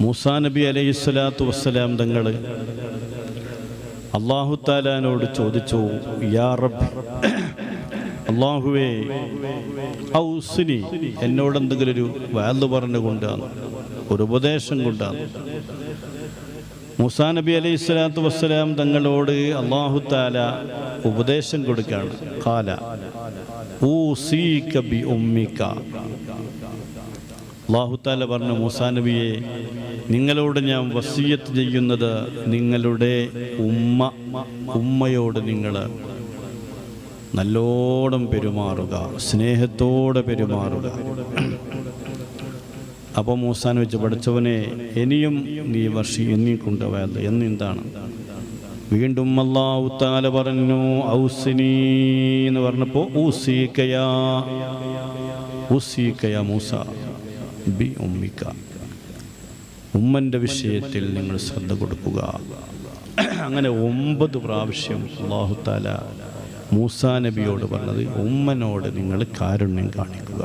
മൂസാ നബി അലൈഹിസ്സലാത്തു വസ്സലാം തങ്ങൾ അല്ലാഹു തആലാനോട് ചോദിച്ചു, യാ റബ്ബ്, അല്ലാഹുവേ, ഔസിനി, എന്നോട് എന്തെങ്കിലും ഒരു വാല് പറഞ്ഞുകൊണ്ടാണ്, ഒരു ഉപദേശം കൊണ്ടാണ്. മൂസാ നബി അലൈഹിസ്സലാത്തു വസ്സലാം തങ്ങളോട് അല്ലാഹു തആല ഉപദേശം കൊടുക്കുകയാണ്. ഖാല ഊസീക ബി ഉമ്മിക. അല്ലാഹു തആല പറഞ്ഞു, മൂസാ നബിയെ, നിങ്ങളോട് ഞാൻ വസിയത്ത് ചെയ്യുന്നത് നിങ്ങളുടെ ഉമ്മയോട് നിങ്ങൾ നല്ലോണം പെരുമാറുക, സ്നേഹത്തോടെ പെരുമാറുക. അപ്പോൾ മൂസാൻ വെച്ച്, പഠിച്ചവനെ, ഇനിയും നീ എന്നീ കൊണ്ടുപോയത് എന്നെന്താണ്? വീണ്ടും അല്ലാഹു തആല പറഞ്ഞു, ഔസിനി എന്ന് പറഞ്ഞപ്പോൾ ഊസീകയാ മൂസ ബി ഉമ്മിക, ഉമ്മൻ്റെ വിഷയത്തിൽ നിങ്ങൾ ശ്രദ്ധ കൊടുക്കുക. അങ്ങനെ 9 പ്രാവശ്യം അല്ലാഹു തആല മൂസാ നബിയോട് പറഞ്ഞത്, ഉമ്മനോട് നിങ്ങൾ കാരുണ്യം കാണിക്കുക,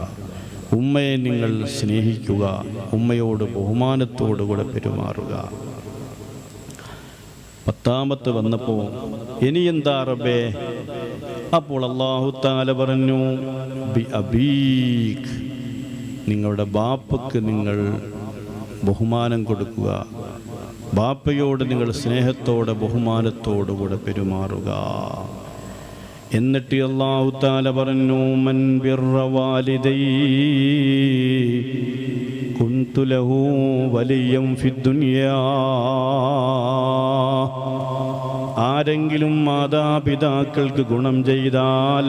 ഉമ്മയെ നിങ്ങൾ സ്നേഹിക്കുക, ഉമ്മയോട് ബഹുമാനത്തോടുകൂടെ പെരുമാറുക. 10ാമത്തെ വന്നപ്പോൾ ഇനി എന്താ റബ്ബേ? അപ്പോൾ അല്ലാഹു തആല പറഞ്ഞു, ബി അബീക്, നിങ്ങളുടെ ബാപ്പക്ക് നിങ്ങൾ ബഹുമാനം കൊടുക്കുക, ബാപ്പയോട് നിങ്ങൾ സ്നേഹത്തോടെ ബഹുമാനത്തോടുകൂടെ പെരുമാറുക. എന്നിട്ട് അല്ലാഹു തആല പറഞ്ഞു, മൻ ബിർറ വാലിദൈ കുൻതു ലഹു വലിയം ഫിദ്ദുനിയാ. ആരെങ്കിലും മാതാപിതാക്കൾക്ക് ഗുണം ചെയ്താൽ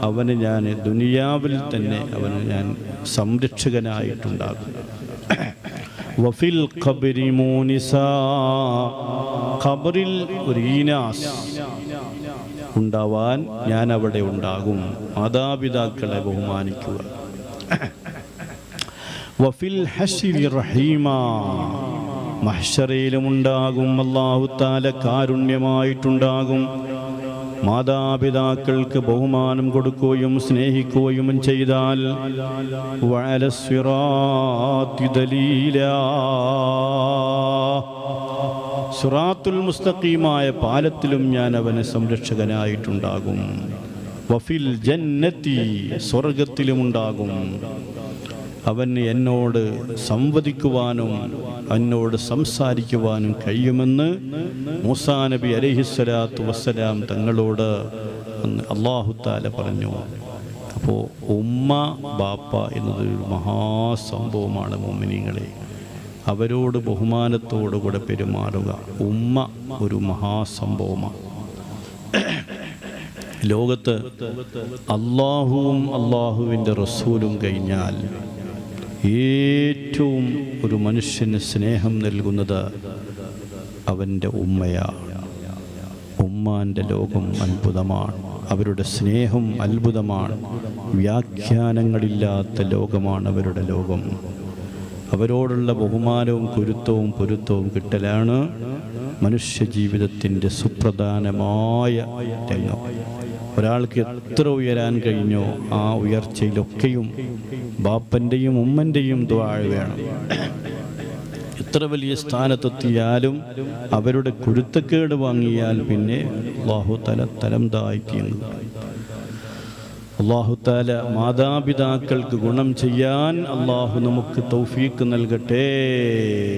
അവന് ഞാൻ ദുനിയാവിൽ തന്നെ അവന് ഞാൻ സംരക്ഷകനായിട്ടുണ്ടാകും. വഫിൽ ഖബ്രി മൂനിസാ, ഖബറിൽ ഒരു ഈനാസ് ഉണ്ടാവാൻ ഞാൻ അവിടെ ഉണ്ടാകും. മാതാപിതാക്കളെ ബഹുമാനിക്കുക. വഫിൽ ഹശ്രി റഹീമാ, മഹ്ശറയിലും ഉണ്ടാകും. അല്ലാഹു തആല കാരുണ്യമായിട്ടുണ്ടാകും. മാതാപിതാക്കൾക്ക് ബഹുമാനം കൊടുക്കുകയും സ്നേഹിക്കുകയും ചെയ്താൽ വഅല സിറാത്തി ദലീലാ, സിറാത്തുൽ മുസ്തഖീമായ പാലത്തിലും ഞാൻ അവന് സംരക്ഷകനായിട്ടുണ്ടാകും. വഫിൽ ജന്നത്തി, സ്വർഗത്തിലുമുണ്ടാകും. അവന് എന്നോട് സംവദിക്കുവാനും എന്നോട് സംസാരിക്കുവാനും കഴിയുമെന്ന് മൂസാ നബി അലൈഹിസ്സലാത്തു വസ്സലാം തങ്ങളോട് അല്ലാഹു തആല പറഞ്ഞു. അപ്പോൾ ഉമ്മ ബാപ്പ എന്നതൊരു മഹാസംഭവമാണ് മുഅ്മിനീങ്ങളെ. അവരോട് ബഹുമാനത്തോടുകൂടെ പെരുമാറുക. ഉമ്മ ഒരു മഹാസംഭവമാണ്. ലോകത്ത് അല്ലാഹുവും അല്ലാഹുവിൻ്റെ റസൂലും കഴിഞ്ഞാൽ ഏറ്റവും ഒരു മനുഷ്യന് സ്നേഹം നൽകുന്നത് അവൻ്റെ ഉമ്മയാണ്. ഉമ്മാൻ്റെ ലോകം അത്ഭുതമാണ്. അവരുടെ സ്നേഹം അത്ഭുതമാണ്. വ്യാഖ്യാനങ്ങളില്ലാത്ത ലോകമാണ് അവരുടെ ലോകം. അവരോടുള്ള ബഹുമാനവും പൊരുത്തവും കിട്ടലാണ് മനുഷ്യജീവിതത്തിൻ്റെ സുപ്രധാനമായ രംഗം. ഒരാൾക്ക് എത്ര ഉയരാൻ കഴിഞ്ഞോ ആ ഉയർച്ചയിലൊക്കെയും ബാപ്പൻ്റെയും ഉമ്മൻ്റെയും ദുആ വേണം. എത്ര വലിയ സ്ഥാനത്തെത്തിയാലും അവരുടെ കുരുത്തക്കേട് വാങ്ങിയാൽ പിന്നെ അല്ലാഹു തആല തലം താഴ്ത്തിയെന്ന്. അല്ലാഹു തആല മാതാപിതാക്കൾക്ക് ഗുണം ചെയ്യാൻ അല്ലാഹു നമുക്ക് തൗഫീഖ് നൽകട്ടെ.